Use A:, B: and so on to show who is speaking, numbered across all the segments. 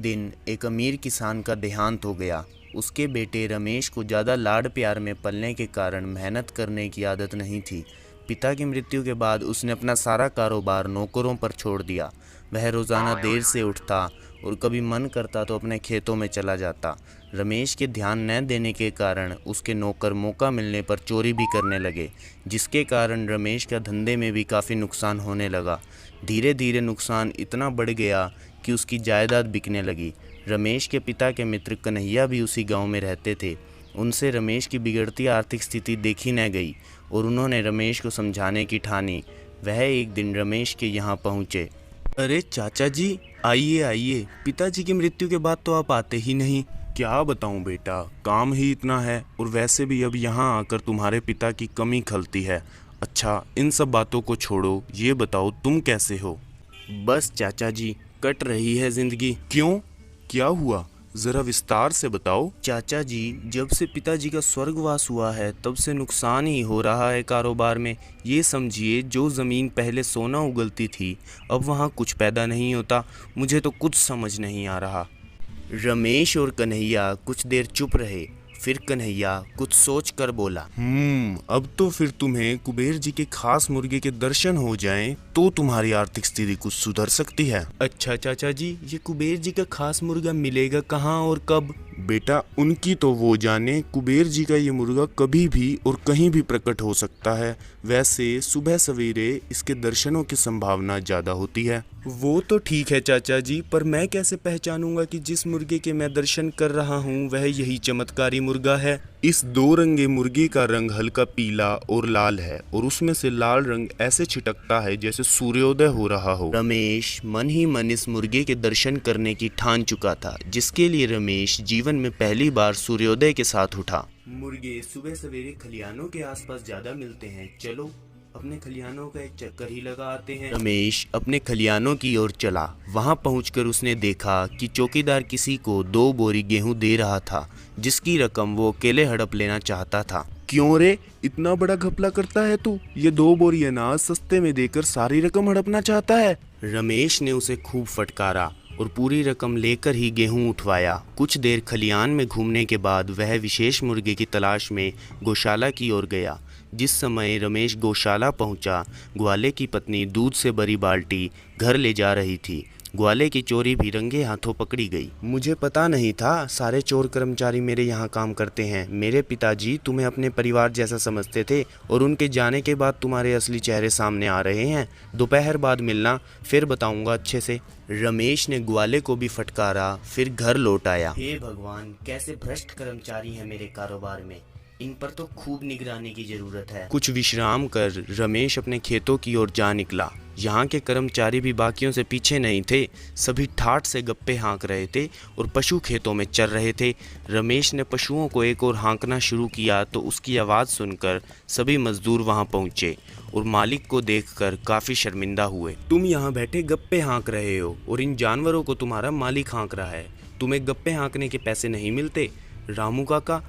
A: दिन एक अमीर किसान का देहांत हो गया। उसके बेटे रमेश को ज़्यादा लाड प्यार में पलने के कारण मेहनत करने की आदत नहीं थी। पिता की मृत्यु के बाद उसने अपना सारा कारोबार नौकरों पर छोड़ दिया। वह रोज़ाना देर से उठता और कभी मन करता तो अपने खेतों में चला जाता। रमेश के ध्यान न देने के कारण उसके नौकर मौका मिलने पर चोरी भी करने लगे, जिसके कारण रमेश का धंधे में भी काफ़ी नुकसान होने लगा। धीरे धीरे नुकसान इतना बढ़ गया कि उसकी जायदाद बिकने लगी। रमेश के पिता के मित्र कन्हैया भी उसी गांव में रहते थे। उनसे रमेश की बिगड़ती आर्थिक स्थिति देखी न गई और उन्होंने रमेश को समझाने की ठानी। वह एक दिन रमेश के यहाँ पहुँचे।
B: अरे चाचा जी, आइए आइए। पिताजी की मृत्यु के बाद तो आप आते ही नहीं।
C: क्या बताऊं बेटा, काम ही इतना है और वैसे भी अब यहाँ आकर तुम्हारे पिता की कमी खलती है। अच्छा, इन सब बातों को छोड़ो, ये बताओ तुम कैसे हो?
B: बस चाचा जी, कट रही है जिंदगी।
C: क्यों, क्या हुआ, जरा विस्तार से बताओ।
B: चाचा जी, जब से पिताजी का स्वर्गवास हुआ है तब से नुकसान ही हो रहा है कारोबार में। ये समझिए, जो ज़मीन पहले सोना उगलती थी अब वहाँ कुछ पैदा नहीं होता। मुझे तो कुछ समझ नहीं आ रहा।
A: रमेश और कन्हैया कुछ देर चुप रहे। फिर कन्हैया कुछ सोच कर बोला,
C: अब तो फिर तुम्हें कुबेर जी के खास मुर्गे के दर्शन हो जाएं तो तुम्हारी आर्थिक स्थिति कुछ सुधर सकती है।
B: अच्छा चाचा जी, ये कुबेर जी का खास मुर्गा मिलेगा कहाँ और कब?
C: बेटा, उनकी तो वो जाने। कुबेर जी का ये मुर्गा कभी भी और कहीं भी प्रकट हो सकता है। वैसे सुबह सवेरे इसके दर्शनों की संभावना ज़्यादा होती है।
B: वो तो ठीक है चाचा जी, पर मैं कैसे पहचानूंगा कि जिस मुर्गे के मैं दर्शन कर रहा हूँ वह यही चमत्कारी मुर्गा है?
C: इस दो रंगे मुर्गे का रंग हल्का पीला और लाल है और उसमें से लाल रंग ऐसे छिटकता है जैसे सूर्योदय हो रहा हो।
A: रमेश मन ही मन इस मुर्गे के दर्शन करने की ठान चुका था, जिसके लिए रमेश जीवन में पहली बार सूर्योदय के साथ उठा।
B: मुर्गे सुबह सवेरे खलियानों के आसपास ज्यादा मिलते हैं, चलो अपने खलियानों का एक चक्कर ही लगा आते हैं।
A: रमेश अपने खलियानों की ओर चला। वहां पहुंचकर उसने देखा कि चौकीदार किसी को 2 बोरी गेहूं दे रहा था, जिसकी रकम वो अकेले हड़प लेना चाहता था।
C: क्यों रे, इतना बड़ा घपला करता है तू? ये 2 बोरी अनाज सस्ते में देकर सारी रकम हड़पना चाहता है?
A: रमेश ने उसे खूब फटकारा और पूरी रकम लेकर ही गेहूं उठवाया। कुछ देर खलियान में घूमने के बाद वह विशेष मुर्गे की तलाश में गौशाला की ओर गया। जिस समय रमेश गौशाला पहुंचा, ग्वाले की पत्नी दूध से भरी बाल्टी घर ले जा रही थी। ग्वाले की चोरी भी रंगे हाथों पकड़ी गई।
B: मुझे पता नहीं था सारे चोर कर्मचारी मेरे यहाँ काम करते हैं। मेरे पिताजी तुम्हें अपने परिवार जैसा समझते थे और उनके जाने के बाद तुम्हारे असली चेहरे सामने आ रहे हैं। दोपहर बाद मिलना, फिर बताऊंगा अच्छे से।
A: रमेश ने ग्वाले को भी फटकारा, फिर घर लौट आया।
B: हे भगवान, कैसे भ्रष्ट कर्मचारी हैं मेरे कारोबार में। इन पर तो खूब निगरानी की जरूरत है।
A: कुछ विश्राम कर रमेश अपने खेतों की ओर जा निकला। यहाँ के कर्मचारी भी बाकियों से पीछे नहीं थे। सभी ठाठ से गप्पे हाँक रहे थे और पशु खेतों में चर रहे थे। रमेश ने पशुओं को एक और हाँकना शुरू किया तो उसकी आवाज़ सुनकर सभी मजदूर वहाँ पहुँचे और मालिक को देखकर काफ़ी शर्मिंदा हुए।
B: तुम यहाँ बैठे गप्पे हाँक रहे हो और इन जानवरों को तुम्हारा मालिक हाँक रहा है। तुम्हें गप्पे हाँकने के पैसे नहीं मिलते? रामू काका,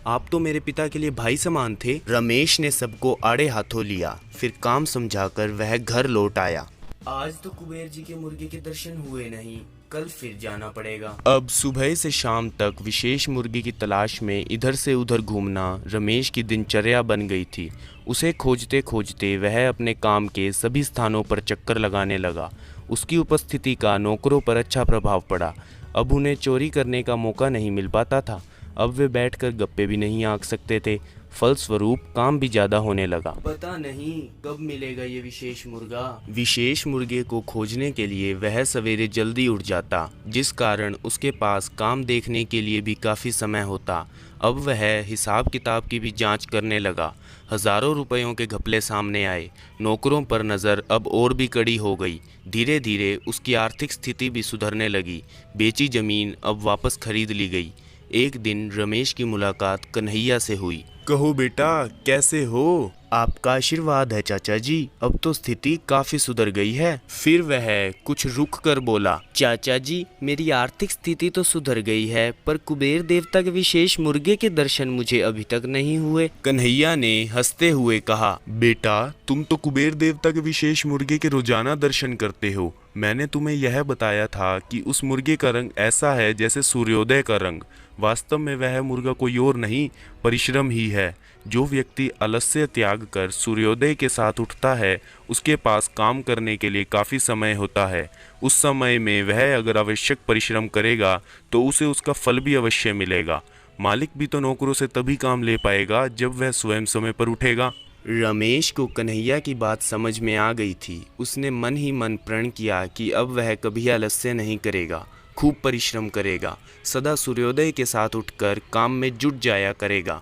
B: आप तो मेरे पिता के लिए भाई समान थे।
A: रमेश ने सबको आड़े हाथों लिया, फिर काम समझाकर वह घर लौट आया।
B: आज तो कुबेर जी के मुर्गे के दर्शन हुए नहीं, कल फिर जाना पड़ेगा।
A: अब सुबह से शाम तक विशेष मुर्गे की तलाश में इधर से उधर घूमना रमेश की दिनचर्या बन गई थी। उसे खोजते खोजते वह अपने काम के सभी स्थानों पर चक्कर लगाने लगा। उसकी उपस्थिति का नौकरों पर अच्छा प्रभाव पड़ा। अब उन्हें चोरी करने का मौका नहीं मिल पाता था। अब वे बैठकर गप्पे भी नहीं हाँक सकते थे। फलस्वरूप काम भी ज़्यादा होने लगा।
B: पता नहीं कब मिलेगा ये विशेष मुर्गा।
A: विशेष मुर्गे को खोजने के लिए वह सवेरे जल्दी उठ जाता, जिस कारण उसके पास काम देखने के लिए भी काफ़ी समय होता। अब वह हिसाब किताब की भी जांच करने लगा। हज़ारों रुपयों के घपले सामने आए। नौकरों पर नज़र अब और भी कड़ी हो गई। धीरे धीरे उसकी आर्थिक स्थिति भी सुधरने लगी। बेची ज़मीन अब वापस खरीद ली गई। एक दिन रमेश की मुलाकात कन्हैया से हुई।
C: कहो बेटा, कैसे हो?
A: आपका आशीर्वाद है चाचा जी, अब तो स्थिति काफी सुधर गई है। फिर वह कुछ रुक कर बोला,
B: चाचा जी, मेरी आर्थिक स्थिति तो सुधर गई है, पर कुबेर देवता के विशेष मुर्गे के दर्शन मुझे अभी तक नहीं हुए।
A: कन्हैया ने हंसते हुए कहा,
C: बेटा, तुम तो कुबेर देवता के विशेष मुर्गे के रोजाना दर्शन करते हो। मैंने तुम्हें यह बताया था कि उस मुर्गे का रंग ऐसा है जैसे सूर्योदय का रंग। वास्तव में वह मुर्गा कोई और नहीं, परिश्रम ही है। जो व्यक्ति आलस्य त्याग कर सूर्योदय के साथ उठता है, उसके पास काम करने के लिए काफ़ी समय होता है। उस समय में वह अगर आवश्यक परिश्रम करेगा तो उसे उसका फल भी अवश्य मिलेगा। मालिक भी तो नौकरों से तभी काम ले पाएगा जब वह स्वयं समय पर उठेगा।
B: रमेश को कन्हैया की बात समझ में आ गई थी। उसने मन ही मन प्रण किया कि अब वह कभी आलस्य नहीं करेगा, खूब परिश्रम करेगा, सदा सूर्योदय के साथ उठकर काम में जुट जाया करेगा।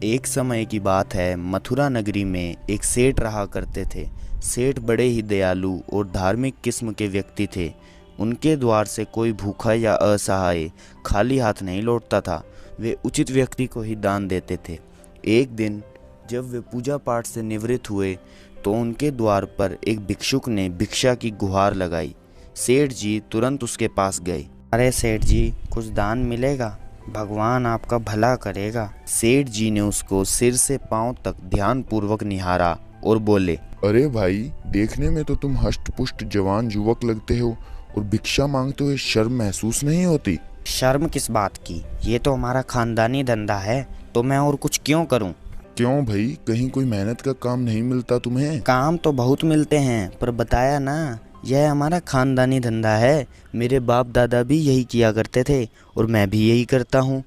A: एक समय की बात है, मथुरा नगरी में एक सेठ रहा करते थे। सेठ बड़े ही दयालु और धार्मिक किस्म के व्यक्ति थे। उनके द्वार से कोई भूखा या असहाय खाली हाथ नहीं लौटता था। वे उचित व्यक्ति को ही दान देते थे। एक दिन जब वे पूजा पाठ से निवृत्त हुए तो उनके द्वार पर एक भिक्षुक ने भिक्षा की गुहार लगाई। सेठ जी तुरंत उसके पास गए। अरे सेठ जी, कुछ दान मिलेगा, भगवान आपका भला करेगा। सेठ जी ने उसको सिर से पांव तक ध्यानपूर्वक निहारा और बोले,
D: अरे भाई, देखने में तो तुम हष्ट-पुष्ट जवान युवक लगते हो और भिक्षा मांगते हुए शर्म महसूस नहीं होती?
A: शर्म किस बात की, ये तो हमारा खानदानी धंधा है, तो मैं और कुछ क्यों करूं?
D: क्यों भाई, कहीं कोई मेहनत का काम नहीं मिलता तुम्हें?
A: काम तो बहुत मिलते हैं, पर बताया ना, यह हमारा खानदानी धंधा है। मेरे बाप दादा भी यही किया करते थे और मैं भी यही करता हूँ।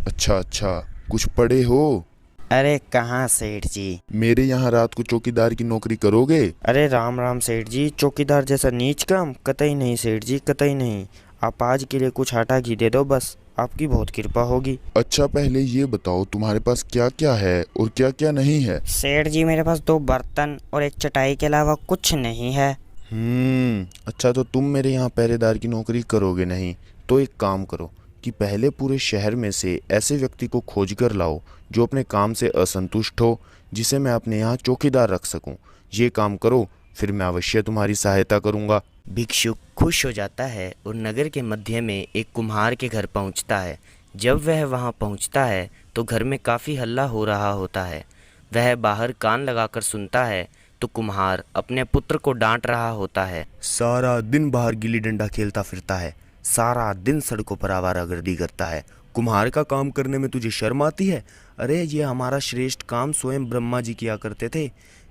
D: अच्छा, कुछ पढ़े हो?
A: अरे कहाँ सेठ जी।
D: मेरे यहाँ रात को चौकीदार की नौकरी करोगे?
A: अरे राम राम सेठ जी, चौकीदार जैसा नीच काम कतई नहीं सेठ जी, कतई नहीं। आप आज के लिए कुछ आटा घी दे दो बस, आपकी बहुत कृपा होगी।
D: अच्छा, पहले ये बताओ तुम्हारे पास क्या क्या है और क्या क्या नहीं है?
A: सेठ जी, मेरे पास 2 बर्तन और एक चटाई के अलावा कुछ नहीं है।
D: अच्छा, तो तुम मेरे यहाँ पहरेदार की नौकरी करोगे नहीं? तो एक काम करो कि पहले पूरे शहर में से ऐसे व्यक्ति को खोज कर लाओ जो अपने काम से असंतुष्ट हो, जिसे मैं अपने यहाँ चौकीदार रख सकूं। ये काम करो, फिर मैं अवश्य तुम्हारी सहायता करूंगा।
B: भिक्षुक खुश हो जाता है और नगर के मध्य में एक कुम्हार के घर पहुंचता है। जब वह वहां पहुंचता है तो घर में काफ़ी हल्ला हो रहा होता है। वह बाहर कान लगाकर सुनता है तो कुम्हार अपने पुत्र को डांट रहा होता है।
A: सारा दिन बाहर गिल्ली डंडा खेलता फिरता है, सारा दिन सड़कों पर आवारागर्दी करता है। कुम्हार का काम करने में तुझे शर्म आती है? अरे ये हमारा श्रेष्ठ काम स्वयं ब्रह्मा जी किया करते थे।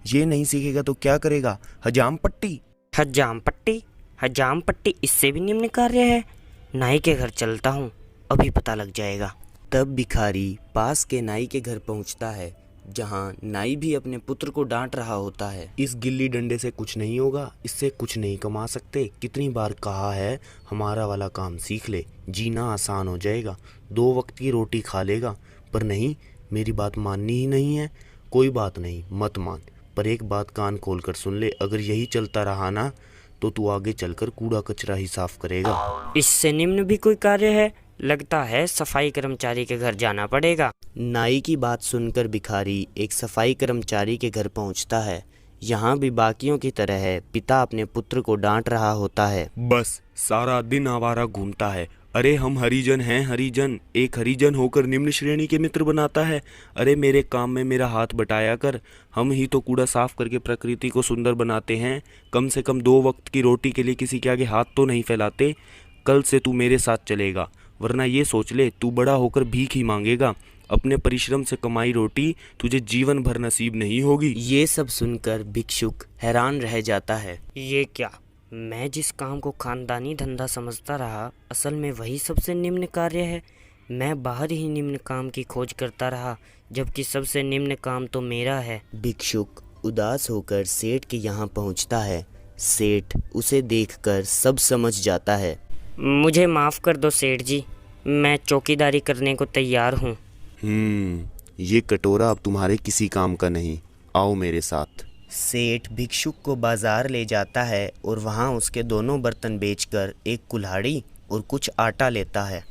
A: ये नहीं सीखेगा तो क्या करेगा? हजाम पट्टी।
E: हजाम पट्टी इससे भी निम्न कार्य है। नाई के घर चलता हूँ, अभी पता लग जाएगा।
B: तब भिखारी पास के नाई के घर पहुंचता है, जहां नाई भी अपने पुत्र को डांट रहा होता है।
A: इस गिल्ली डंडे से कुछ नहीं होगा, इससे कुछ नहीं कमा सकते। कितनी बार कहा है हमारा वाला काम सीख ले, जीना आसान हो जाएगा, 2 वक्त की रोटी खा लेगा। पर नहीं, मेरी बात माननी ही नहीं है। कोई बात नहीं, मत मान, पर एक बात कान खोल कर सुन ले, अगर यही चलता रहा ना तो तू आगे चलकर कूड़ा कचरा ही साफ करेगा।
E: इससे निम्न भी कोई कार्य है? लगता है सफाई कर्मचारी के घर जाना पड़ेगा।
B: नाई की बात सुनकर भिखारी एक सफाई कर्मचारी के घर पहुंचता है। यहाँ भी बाकियों की तरह है, पिता अपने पुत्र को डांट रहा होता है।
A: बस सारा दिन आवारा घूमता है। अरे हम हरिजन हैं, हरिजन। एक हरिजन होकर निम्न श्रेणी के मित्र बनाता है। अरे मेरे काम में मेरा हाथ बटाया कर। हम ही तो कूड़ा साफ करके प्रकृति को सुंदर बनाते हैं। कम से कम 2 वक्त की रोटी के लिए किसी के आगे हाथ तो नहीं फैलाते। कल से तू मेरे साथ चलेगा, वरना ये सोच ले तू बड़ा होकर भीख ही मांगेगा। अपने परिश्रम से कमाई रोटी तुझे जीवन भर नसीब नहीं होगी।
B: ये सब सुनकर भिक्षुक हैरान रह जाता है।
E: ये क्या, मैं जिस काम को खानदानी धंधा समझता रहा, असल में वही सबसे निम्न कार्य है। मैं बाहर ही निम्न काम की खोज करता रहा, जबकि सबसे निम्न काम तो मेरा है।
B: भिक्षुक उदास होकर सेठ के यहाँ पहुँचता है। सेठ उसे देखकर सब समझ जाता है।
E: मुझे माफ़ कर दो सेठ जी, मैं चौकीदारी करने को तैयार हूँ।
A: ये कटोरा अब तुम्हारे किसी काम का नहीं, आओ मेरे साथ।
B: सेठ भिक्षुक को बाजार ले जाता है और वहाँ उसके दोनों बर्तन बेचकर एक कुल्हाड़ी और कुछ आटा लेता है।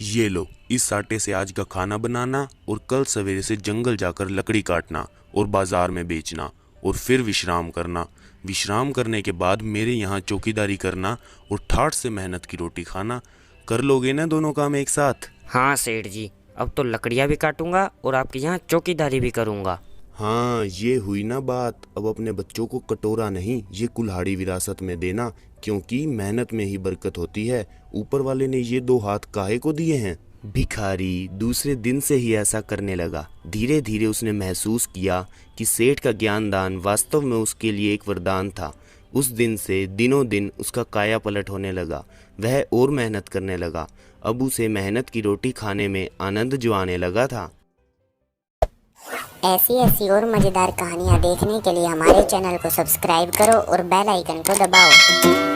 A: ये लो, इस आटे से आज का खाना बनाना और कल सवेरे से जंगल जाकर लकड़ी काटना और बाजार में बेचना और फिर विश्राम करना। विश्राम करने के बाद मेरे यहाँ चौकीदारी करना और ठाठ से मेहनत की रोटी खाना। कर लोगे ना दोनों काम एक साथ?
E: हाँ सेठ जी, अब तो लकड़ियाँ भी काटूंगा और आपके यहाँ चौकीदारी भी करूंगा।
B: हाँ, ये हुई ना बात। अब अपने बच्चों को कटोरा नहीं, ये कुल्हाड़ी विरासत में देना, क्योंकि मेहनत में ही बरकत होती है। ऊपर वाले ने ये 2 हाथ काहे को दिए हैं?
A: भिखारी दूसरे दिन से ही ऐसा करने लगा। धीरे धीरे उसने महसूस किया कि सेठ का ज्ञानदान वास्तव में उसके लिए एक वरदान था। उस दिन से दिनों दिन उसका काया पलट होने लगा। वह और मेहनत करने लगा। अब उसे मेहनत की रोटी खाने में आनंद जो आने लगा था।
F: ऐसी ऐसी और मज़ेदार कहानियाँ देखने के लिए हमारे चैनल को सब्सक्राइब करो और बेल आइकन को दबाओ।